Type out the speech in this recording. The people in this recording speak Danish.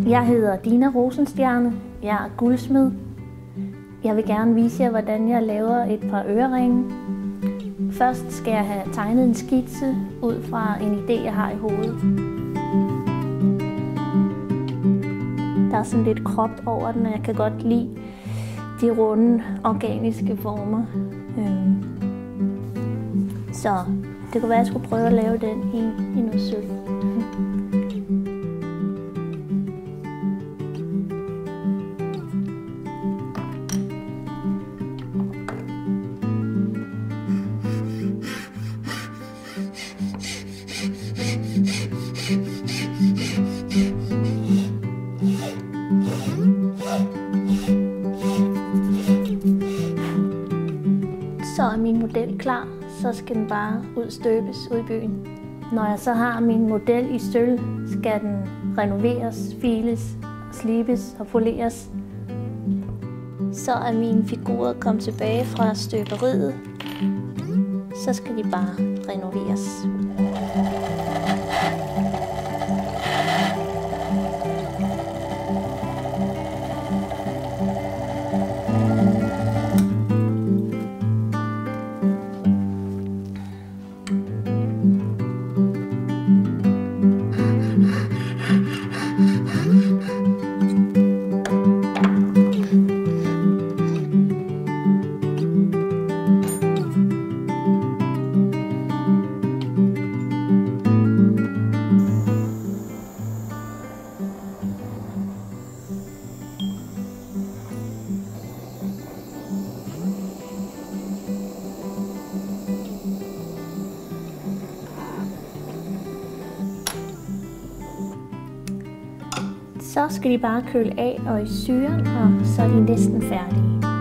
Jeg hedder Dina Rosenstjerne. Jeg er guldsmed. Jeg vil gerne vise jer, hvordan jeg laver et par øreringe. Først skal jeg have tegnet en skitse ud fra en idé, jeg har i hovedet. Der er sådan lidt kropt over den, og jeg kan godt lide de runde, organiske former. Så det kunne være, at jeg skulle prøve at lave den i noget sølv. Så er min model klar, så skal den bare udstøbes ud i byen. Når jeg så har min model i sølv, skal den renoveres, files, slibes og poleres. Så er mine figurer kommet tilbage fra støberiet, så skal de bare renoveres. Så skal de bare køle af og i syren, og så er de næsten færdige.